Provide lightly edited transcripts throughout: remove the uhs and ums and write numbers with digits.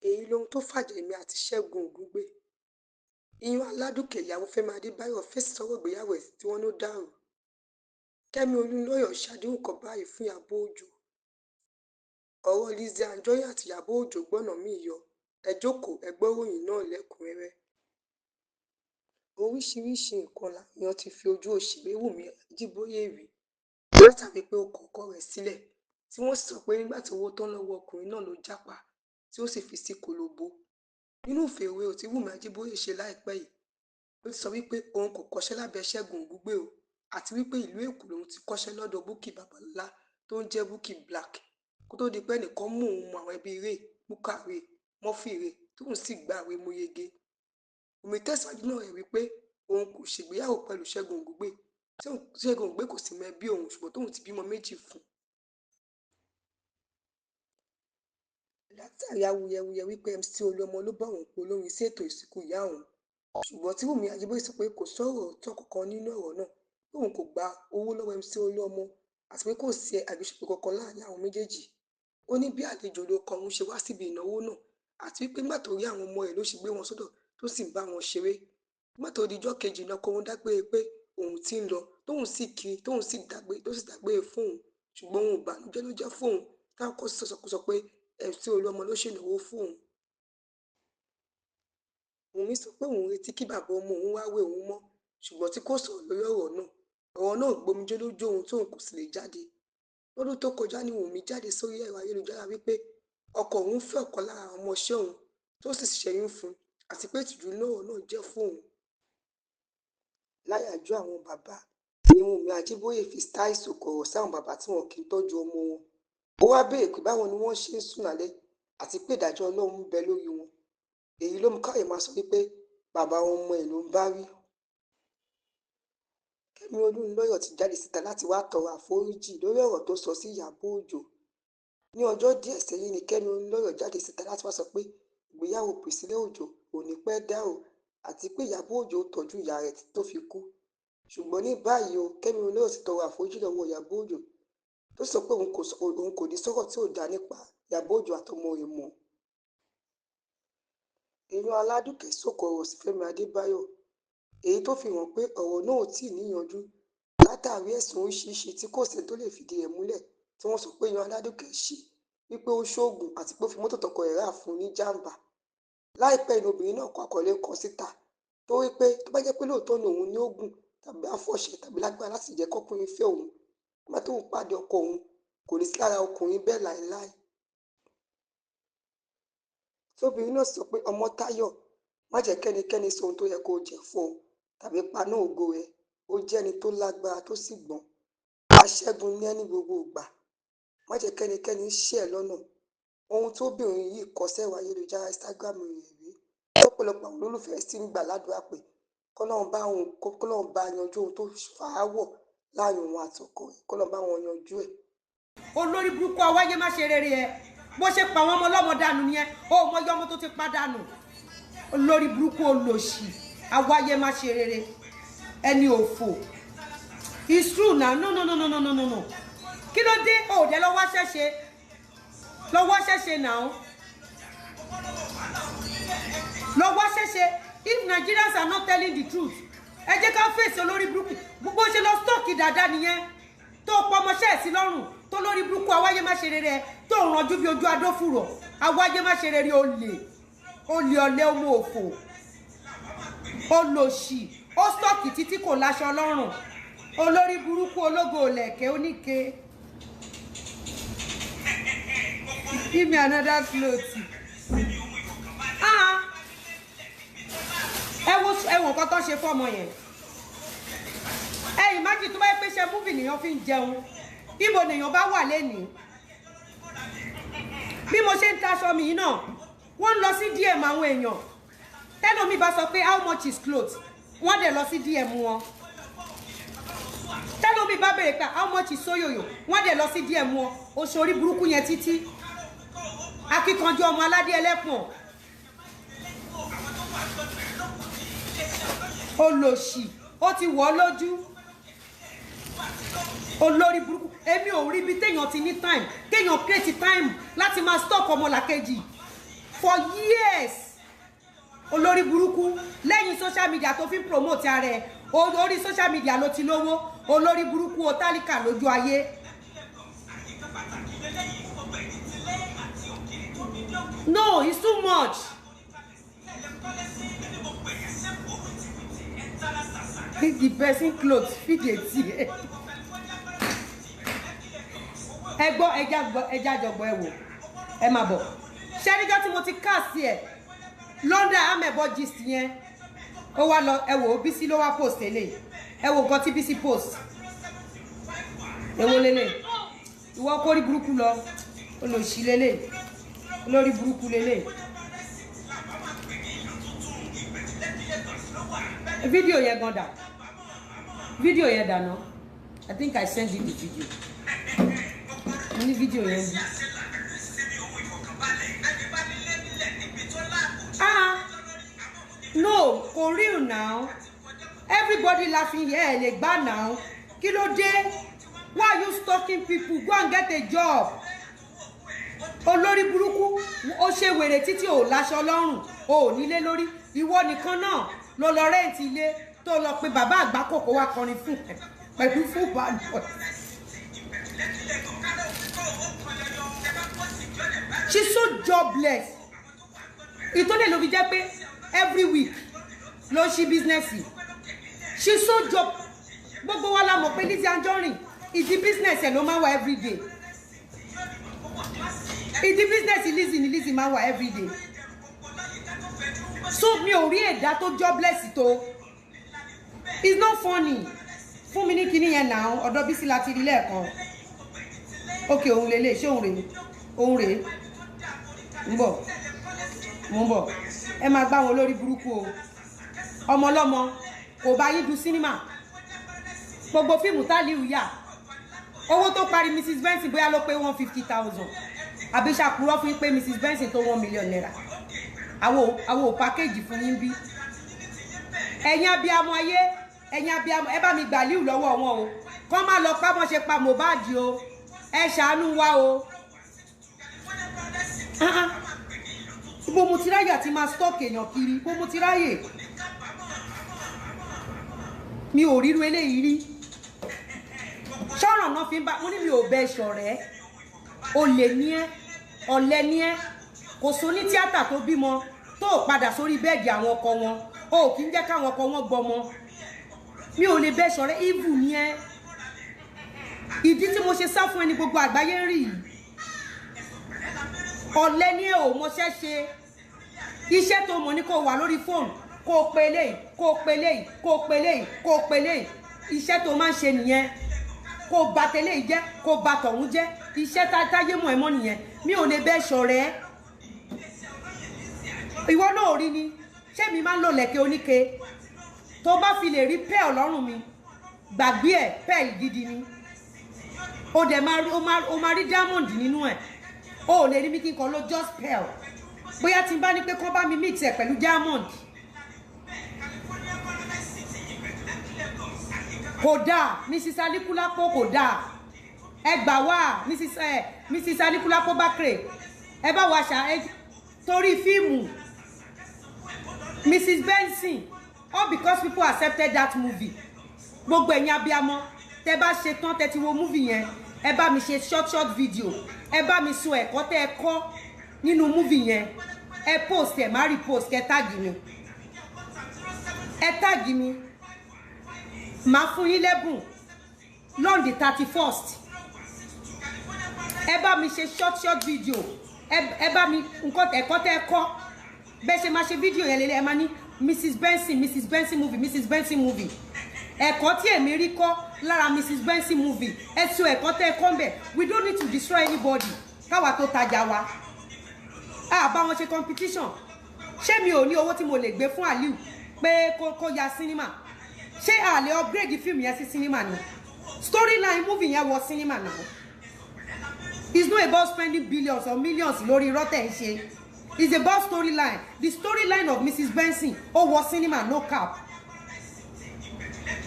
èyí lohun tó fàjà èmi àti Ṣẹ́gun Ògúngbè. Iyán Aládùkẹ́ ìyàwó Fẹ́mi Adébáyọ̀ fèsì sọ́rọ̀ ìgbéyàwó ẹ̀ tí wọ́n ló dàrú. Kẹ́mi Olúnlọ́yọ̀ ṣàdéhùn kan báyìí fún Ìyábọ̀ Òjó. Ọ̀rọ̀ Lizzy Anjorin àti Ìyábọ̀ Òjó gbọ́nà míì yọ. Ẹ jókòó ẹ gbọ́ ìròyìn náà lẹ́kùnrẹ́rẹ́. Oríṣiríṣi nǹkan làwọn ti fi ojú òṣèré Wùmí Ajíbóyè rí látàrí pé ó kọ ọkọ rẹ̀ sílẹ̀, tí wọ́n sì sọ pé nígbà tí owó tán lọ́wọ́ ọkùnrin náà ló jápa tí ó sì fi sí kòlòbó. Nínú ìfèròhàn tí Wùmí Ajíbóyè ṣe láìpẹ́ yìí, ó ti sọ wípé òun kò kọ́ṣẹ́ lábẹ́ Ṣẹ́gun Ògúngbè o, àti wípé ìlú Èkó lòun ti kọ́ṣẹ́ lọ́dọ̀ Bukky Babalọ́lá tó ń jẹ́ Bukky Black kó tó di pé ẹnìkan mú òun mọ àwọn ẹbí Ray, Bukka Ray, Murphy Ray tóun sì gba àwé mú yege. Wùmí tẹ̀síwájú náà rẹ̀ wípé òun kò ṣègbéyàwó pẹ̀lú Ṣẹ́gun Ògúngbè, tí Ṣẹ́gun Ògúngbè kò sí mẹ́bí òun ṣùgbọ́n tóun ti bímọ méjì fún un. Látàrí awuyewuye wípé MC Olúọmọ ló bá òun pe olórin sí ètò ìsìnkú ìyá òun, ṣùgbọ́n tí Wùmí Ajíbóyè sọ pé kò sọ̀rọ̀ òótọ́ kankan nínú ọ̀rọ̀ náà, pé òun kò gba owó lọ́wọ́ MC Olúọmọ àti pé kò sí àjọṣepọ̀ kankan láàrin àwọn méjèèjì. Ó ní bí àlejò ló kọ òun ṣe wá síbi ìnáwó náà àti wípé nígbà tó rí àwọn ọmọ ẹ̀ ló ṣe gbé wọn sọ́dọ̀ tó sì ń bá wọn ṣeré. Nígbà tó di ijọ́ kejì náà kó òun dágbére pé òun ti ń lọ, tóun sì kiri tóun sì dágbére fún òun, ṣùgbọ́n òun ìbànújẹ́ ló jẹ́ fún òun táwọn kò sọ pé MC Olúọmọ ló ṣènáwó fún òun. Wùmí sọ pé òun retí kí bàbá ọmọ òun wá wé òun mọ́, ṣùgbọ́n tí kò sọ̀rọ̀ lórí ọ̀rọ̀ náà gbomijé lójú òun tóun kò sì lè jáde. Lọ́dún tó kọjá ni Wùmí jáde sórí ẹ̀rọ ayélujára wípé ọkọ òun fẹ́ ọ̀kan lára àwọn ọmọọṣẹ́ òun tó sì ṣẹ́yún fún un àti pé ìtìjú náà jẹ́ fún òun. Láyàjọ́ àwọn bàbá ni Wùmí Ajíbóyè fi sítáì sọ̀kọ̀rọ̀ sáwọn bàbá tí wọn kì í tọ́jú ọmọ wọn. Ó wá béèrè pé báwo ni wọ́n ṣe ń sùn lálẹ́ àti pé ìdájọ́ Ọlọ́run ń bẹ lórí wọn. Èyí ló mú káyọ̀ máa sọ wípé bàbá ọmọ ẹ̀ ló ń bá wí. Kẹ́mi Olúnlọ́yọ̀ ti jáde síta láti wá tọrọ àforíjì lórí ọ̀rọ̀ tó sọ sí Ìyábọ̀ Òjó. Ní ọjọ́ díẹ̀ sẹ́yìn ni Kẹ́mi Olúnlọ́yọ̀ jáde síta láti wá sọ pé ìgbéyàwó Priscilla Òjó ò ní pẹ́ dá o àti pé Ìyábọ̀ Òjó tọ́jú ìyá rẹ̀ tó fi kú. Ṣùgbọ́n ní báyìí o, Kẹ́mi Olúnlọ́yọ̀ ti tọrọ àforíjì lọ́wọ́ Ìyábọ̀ Òjó tó sọ pé òun kò ní sọ̀rọ̀ tí ò dá nípa Ìyábọ̀ Òjó àtọmọ rẹ̀ mọ́. Iyán Aládùkẹ́ sọ̀kọ̀rọ̀ sí Fẹ́mi Adébáyọ̀, èyí tó fi hàn pé ọ̀rọ̀ náà ò tí ì níyanjú látàrí ẹ̀sùn oríṣiríṣi tí kò sẹ́ni tó lè fìdí rẹ̀ múlẹ̀ tí wọ́n sọ pé Iyán Aládùkẹ́ ṣe, wípé ó ṣoògùn àti pé ó fi mọ́tò tọkọ rẹ̀ rà fún un ní jàǹbá. Láìpẹ́ inú obìnrin náà kọ àkọlé kan síta tó wí pé tó bá jẹ́ pé lóòótọ́ ni òun ní oògùn tàbí àfọ̀ṣẹ tàbí lágbára láti jẹ́ kọ́kùnrin fẹ́ òun, nígbà tóun pàdé ọkọ òun kò ní sí lára ọkùnrin bẹ́ẹ̀ láéláé. Tóbìnrin náà sọ pé ọmọ Táyọ̀, má jẹ́ kẹ́nikẹ́ni sọ ohun tó yẹ kó jẹ́ fún ọ tàbí paná ògo rẹ̀, ó jẹ́ ẹni tó lágbára tó sì gbọ́n. Aṣẹ́gun ní ẹni gbogbo ìgbà, má jẹ́ kẹ́nikẹ́ni ṣì ẹ́ lọ́nà. Ohun tóbìnrin yìí kọ sẹ́rọ ayélujára Instagram rẹ̀ rí lọ́pọ̀lọpọ̀ àwọn olólùfẹ́ sì ń gbà ládùúrà pé kọ́lọ́run bá yanjú ohun tó fà á wọ̀ láàrin òun àtọkọ rẹ̀, kọ́lọ́run bá wọn yanjú ẹ̀. Olórí burúkú awáyé má ṣe rere ẹ bó ṣe pa àwọn ọmọ ọlọ́mọ dànù yẹn ó mọ iye ọmọ tó ti pa dànù. Olórí burúkú olòṣì awáyé má ṣe rere ẹni òfò. It's true now. No. Kí ló dé òde lọ́wọ́ ṣẹ̀ṣẹ̀ now. Lọ́wọ́ ṣẹ̀ṣẹ̀ if Nigerians are not telling the truth ẹ jẹ́ ká fèsì olórí burúkú gbogbo ṣe lọ stọ́ọ̀kì dáadáa nìyẹn tó pọmọṣẹ́ ẹ̀ sí lọ́rùn tó lórí burúkú awáyé má ṣe rere tó rànjú bí ojú adófùrọ̀ awáyé má ṣe rere olè ọ̀lẹ ọmọ òfò olòṣì ó stọ́ọ̀kì títí kò láṣọ lọ́rùn olórí burúkú ológo òlẹ̀kẹ́ oníke. Give me another cloth. Ẹ̀wọ̀n kan tó ṣe fọ́mọ yẹn. Imagine tó bá yẹ pé ṣe múfì nìyàn fi ń jẹun. Ibo nìyàn bá wà lénìí. Bí mo ṣe ń taṣọ mi náà, wọ́n lọ sí DM àwọn èèyàn. Tẹ́lómi bá sọ pé how much is cloth? Wọ́n dẹ̀ lọ sí DM wọn. Tẹ́lómi bá bèrè pé how much is sóyòyò? Wọ́n dẹ̀ lọ sí DM wọn. Oṣoorí burúkú yẹn títí. Akíkanjú ọmọ aládé ẹlẹ́pọ̀n. Olòṣì ó ti wọ̀ lójú. Olórí burúkú èmi ò rí ibi téèyàn ti ní time kéèyàn create time láti máa stop ọmọ làkejì. for years olórí burúkú lẹ́yìn social media tó fi promote ara ẹ̀ orí social media ló ti lówó olórí burúkú o tálíkà lójú ayé. No, it's too much. The person clothes fit the tea. Ẹ gbọ́ ẹja jọ̀gbọ́ ẹ wò ẹ máa bọ̀ ṣé níjọ́ tí mo ti cast ẹ̀ London amẹ̀bọ̀ gist yẹn ó wá lọ ẹ wò Bísí ló wá post eléyìí ẹ wò nǹkan tí Bísí post èwo lélẹ̀ ìwọ kórí burúkú lọ olóṣì lélẹ̀ olórí burúkú lélẹ̀ fídíò yẹn gan dà fídíò yẹn dànù I think I sent you the video ní fídíò yẹn bí no for real now everybody laughing here lè gbà now kí ló dé why are you stalking people go and get a job olórí burúkú ó ṣe wèrè títí ò láṣọ lọ́rùn ò nílé lórí ìwọ nìkan náà ló lọ rẹ́ǹtì ilé tó lọ pé bàbá àgbà kòkó wá kọrin fún pẹ̀lú fún bad boy. She's so jobless ìtọ́lẹ̀ ló fi jẹ́ pé every week ló ṣí business she's so job gbogbo wa la mọ̀ pé Lizzy Anjorin ìdí business ẹ̀ ló máa wà every day ìdí business Lizzy ni Lizzy máa wà every day so mi ò rí ẹ̀dá tó jobless tó it's not funny fún mi ní kíní yẹn náà ọ̀dọ̀ Bísí láti rí lẹ́ẹ̀kan ok òun lélẹ̀ ṣé òun rèé ń bọ̀ mo ń bọ̀ ẹ máa gbá wọn lórí burúkú o ọmọ ọlọ́mọ kò bá yín du sinimá gbogbo fíìmù Tálíù yà owó tó parí Mrs Benson bóyá ló pé 150,000 àbí ṣàkúrọ́ fún pé Mrs Benson tó 1 million naira àwo pàkéjì fún yín bí ẹ̀yin abiyamọ ayé ẹ̀yin abiyamọ ẹ bá mi gbà Líù lọ́wọ́ wọn o kọ́ má lọ pa mọ́ ṣe pa Mohbad o ẹ ṣàánú wa o bó mo ti ráyè àti máa stock èèyàn kiri bó mo ti ráyè mi ò ríru eléyìí rí ṣọ́ràn náà fi ń bá mo ní mi ò bẹ ṣọ̀rẹ́ olè ní ẹ́ ọ̀lẹ ní ẹ́ kò so ní tíátà tó bímọ tó padà sórí bẹ́ẹ̀dì àwọn ọkọ wọn o kì í jẹ́ káwọn ọkọ wọn gbọmọ mi ò lè bẹ ṣọ̀rẹ́ evil ní ẹ́ ìdí tí mo ṣe sá fún ẹni gbogbo àgbáyé ń rí yìí ọ̀lẹ ní ẹ́ ò mọṣẹ́ ṣe iṣẹ́ tó mọ̀ ní kó wà lórí fóònù kó pe léyìí kó pe léyìí kó pe léyìí kó pe léyìí iṣẹ́ tó máa ń ṣe nìyẹn kó bà tẹ́lẹ̀ yìí jẹ́ kó bà tọ̀hún jẹ́ iṣẹ́ táyé mọ̀ ẹ́ mọ́ nìyẹn mi ò lè bẹ́ ṣọ̀rẹ́ ìwọ náà rí ni ṣé mi máa ń lò lẹ̀kẹ̀ oníke tó bá fi lè rí pẹ́ẹ̀ lọ́rùn mi gbàgbé ẹ̀ pẹ́ẹ̀ gidi ni o dẹ̀ máa rí diamond nínú ẹ̀ o ò lè rí mi kí n kàn lo just pearl bóyá tí n bá ní pé kán bá mi mix ẹ̀ pẹ̀lú diamond kò dáa Mrs Anikulapo kò dáa ẹ gbà wá Mrs Anikulapo Bakre ẹ bá wa ṣá torí fíìmù Mrs Benson all because people accepted that movie gbogbo ẹ̀yin abiyamọ tẹ bá ṣe tán tẹ ti wo movie yẹn ẹ bá mi ṣe short video ẹ bá mi sọ ẹ̀kọ́ tẹ ẹ kọ́ nínú movie yẹn ẹ post ẹ má repost kẹ tag mi ẹ tag mi màá fún yín lẹ́bùn lọ́n the 31st ẹ bá mi ṣe short video ẹ bá mi nǹkan ẹ̀kọ́ tẹ ẹ kọ́ bẹ́ẹ̀ ṣe máa ṣe fídíò yẹn lélẹ̀ ẹ máa ní Mrs Benson movie ẹ̀kọ́ tí èmi rí kọ́ lára Mrs Benson movie ẹ sọ ẹ̀kọ́ tẹ́ ẹ kọ́ ń bẹ̀ we don't need to destroy anybody káwa tó tajà wa bá wọn ṣe competition ṣé mi ò ní owó tí mo lè gbé fún Aliu pé kó ya cinema ṣé a lè upgrade fíìmù yẹn sí cinema ni storyline movie yẹn wọ cinema now it's not about spending billions or millions lórí irọ́ tẹ̀ ń ṣe it's about storyline the storyline of Mrs Benson ó wọ cinema no cap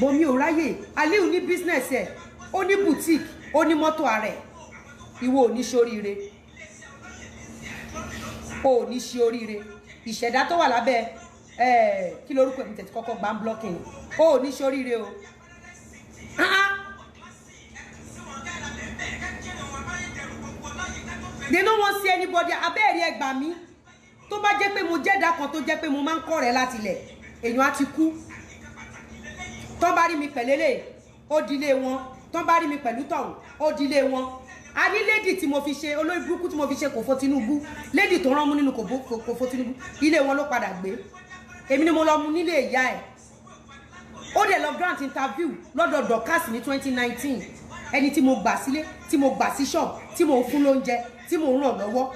bọ́ mi ò ráyè Aliu ní business ẹ̀ ó ní boutique ó ní mọ́tò ààrẹ ìwọ ò ní ṣoríire o ní ṣe oríire ìṣẹ̀dá tó wà lábẹ́ kí lorúkọ mi tètè kọ́kọ́ gbá blocking o ní ṣe oríire o. They don't want to see anybody abẹ́ẹ̀rí ẹgbà mi tó bá jẹ́ pé mo jẹ́dá kan tó jẹ́ pé mo máa ń kọ́ rẹ̀ láti ilẹ̀ èèyàn á ti kú tó bá rí mi pẹ̀lẹ́lẹ̀ ó dilé wọn tó bá rí mi pẹ̀lú tọ̀hún ó dilé wọn. A ní lady tí mo fi ṣe olórí burúkú tí mo fi ṣe kò fo Tinubu lady tó rán mú nínú kò fo Tinubu ilé wọn ló padà gbé èmi ni mo lọ mú nílé ìyá ẹ̀ ó dẹ̀ lọ grant interview lọ́dọ̀ Dorcas ní 2019 ẹni tí mo gbà sílé tí mo gbà sí shop tí mo fún lóúnjẹ tí mo ràn lọ́wọ́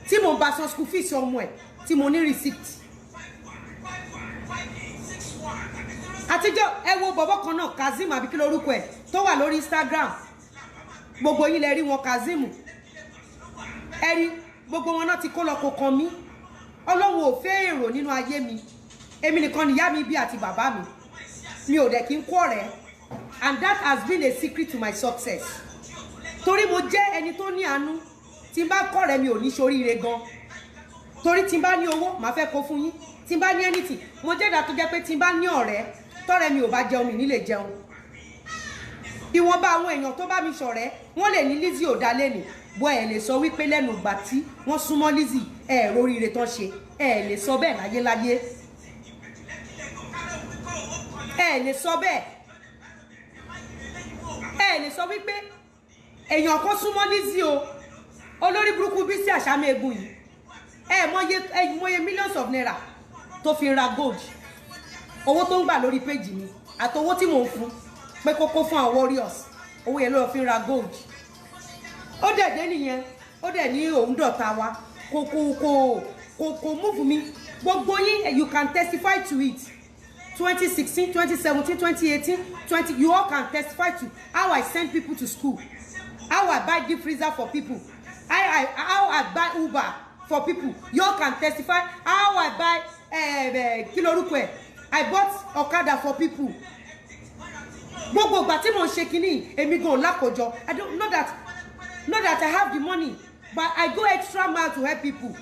tí mo bá san school fees ọmọ ẹ̀ tí mo ní receipt. Àtijọ́ ẹ wo bọ̀bọ̀ kan náà Kazeem àbí kí lorúkọ ẹ̀ tó wà lórí Instagram gbogbo yín lẹ rí wọn Kazeem ẹ rí gbogbo wọn náà ti kó lọ kó kan mí Ọlọ́run ò fẹ́ èrò nínú ayé mi èmi nìkan nìyá mi bí àti bàbá mi ò dẹ̀ kí n kó ọ̀rẹ́ and that has been a secret to my success torí mo jẹ́ ẹni tó ní àánú tí n bá kọ́ ọ̀rẹ́ mi ò ní ṣoríire gan torí tí n bá ní owó màá fẹ́ kó fún yín tí n bá ní anything mo jẹ́ ìdá tó jẹ́ pé tí n bá ní ọ̀rẹ́ tọ́rẹ́ mi ò bá jẹun mi ní lè jẹun ìwọ̀nba àwọn èèyàn tó bá mi ṣọ̀rẹ́ wọ́n lè ní Lizzy ò dá lẹ́nu bọ́ ẹ̀ lè sọ wípé lẹ́nu ìgbà tí wọ́n súnmọ́ Lizzy ẹ̀ róríire tán ṣe ẹ̀ lè sọ bẹ́ẹ̀ láyéláyé ẹ̀ lè sọ bẹ́ẹ̀ ẹ̀ lè sọ wípé èèyàn kan súnmọ́ Lizzy o olórí burúkú Bísí Àṣàmẹ́gun yìí ẹ̀ mọye millions of naira tó fi ra gold owó tó ń gbà lórí péjì mi àtowó tí mò ń fún pé kókó fún àwọn warriors owó yẹn ló fi ra gold ó dẹ̀ dé nìyẹn ó dẹ̀ ní òun dọ̀ta wa kò move mi gbogbo yín you can testify to it 2016 2017 2018 20 you all can testify to how I send people to school how I buy deep freezer for people how I buy Uber for people you all can testify how I buy kí lorúkọ ẹ̀ I bought Okada for people gbogbo ìgbà tí mo ń ṣe kínní èmi gan lákòjọ I don't know that I have the money but I go extra mile to help people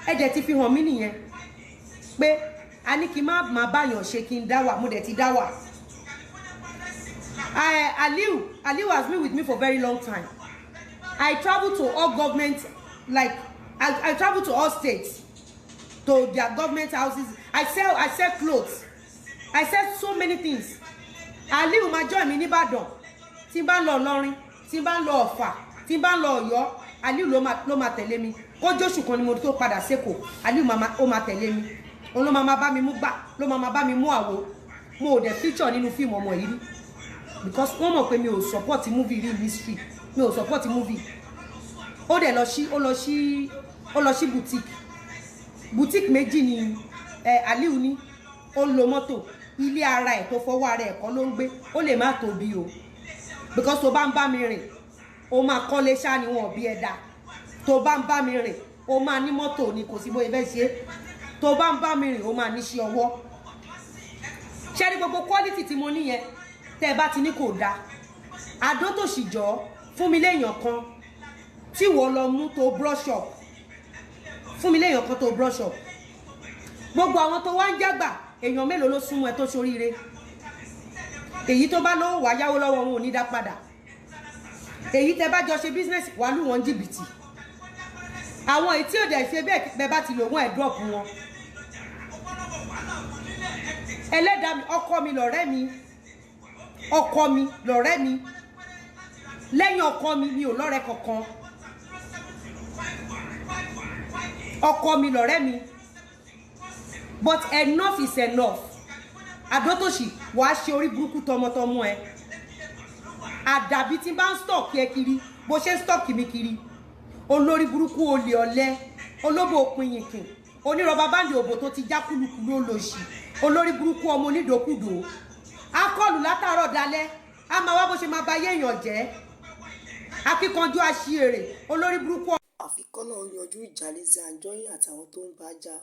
ẹ dẹ̀ ti fi hàn mí nìyẹn pé a ní kí n má báyàn ṣe kí n dá wà mo dẹ̀ ti dá wà. Aliu has been with me for a very long time. I travel to all government like I travel to all states to their government houses. I sell clothes. I sell so many things. Aliu máa join mi ní Ìbàdàn tí n bá lọ Ìlọrin tí n bá lọ Ọ̀fà tí n bá lọ Ọ̀yọ́ Aliu ló máa tẹ̀lé mi kó jóṣù kan ni mo tó padà sékò Aliu ó máa tẹ̀lé mi òun ló máa bá mi mú gbà ló máa bá mi mú àwo mo ò dẹ̀ feature nínú fíìmù ọmọ yìí rí because wọ́n mọ̀ pé mi ò support movie rí history mi ò support movie ó dẹ̀ lọ sí boutique méjì ni Aliu ní ó lo mọ́tò ilé ara ẹ̀ tó fọwọ́ ara ẹ̀ kọ́ ló ń gbé ó lè má tóbi o because tó bá ń bá mi rìn ó máa kọ́lé ṣáà ni wọn bí ẹ̀dá tó bá ń bá mi rìn ó máa ní mọ́tò ni kò sí bóyá fẹ́ ṣe tó bá ń bá mi rìn ó máa níṣẹ́ ọwọ́ ṣe rí gbogbo quality tí mo níyẹn tẹ́ ẹ bá ti ní kò dáa àdó tó sì jọ fún mi léèyàn kan tí wọ́n lọ mú tó brush up fún mi léèyàn kan tó brush up gbogbo àwọn tó wá ń jágbà èèyàn mélòó ló súnmọ́ ẹ tó ṣoríire èyí tó bá lọ́wọ́ wá yáwó lọ́wọ́ wọn ò ní dá padà èyí tẹ́ bá jọ ṣe business wà lù wọ́n jìbìtì àwọn èyí tí ò dẹ̀ ṣe bẹ́ẹ̀ bá ti lò wọ́n ẹ̀ drop wọn ẹlẹ́dàá mi ọkọ mi lọ̀rẹ́ mi lẹ́yìn ọkọ mi ò lọ́rẹ́ kankan ọkọ mi lọ̀rẹ́ mi but enough is enough àdótòṣì wàá ṣe orí burúkú tọmọtọmọ ẹ àdàbí tí bá ń stọọkì ẹ kiri bó ṣe ń stọọkì mi kiri olórí burúkú olè ọ̀lẹ olóbò òpinyìnkìn onírọ̀bà báńdì òbò tó ti já kúlùkùlù olóṣì olórí burúkú ọmọ onídòkúdò akọlù látàárọ̀ dalẹ́ a máa wá bó ṣe máa ba ayé èèyàn jẹ́ akíkanjú aṣièrè olórí burúkú. àfikún náà yanjú ìjà Lizzy Anjorin àtàwọn tó ń bá jà.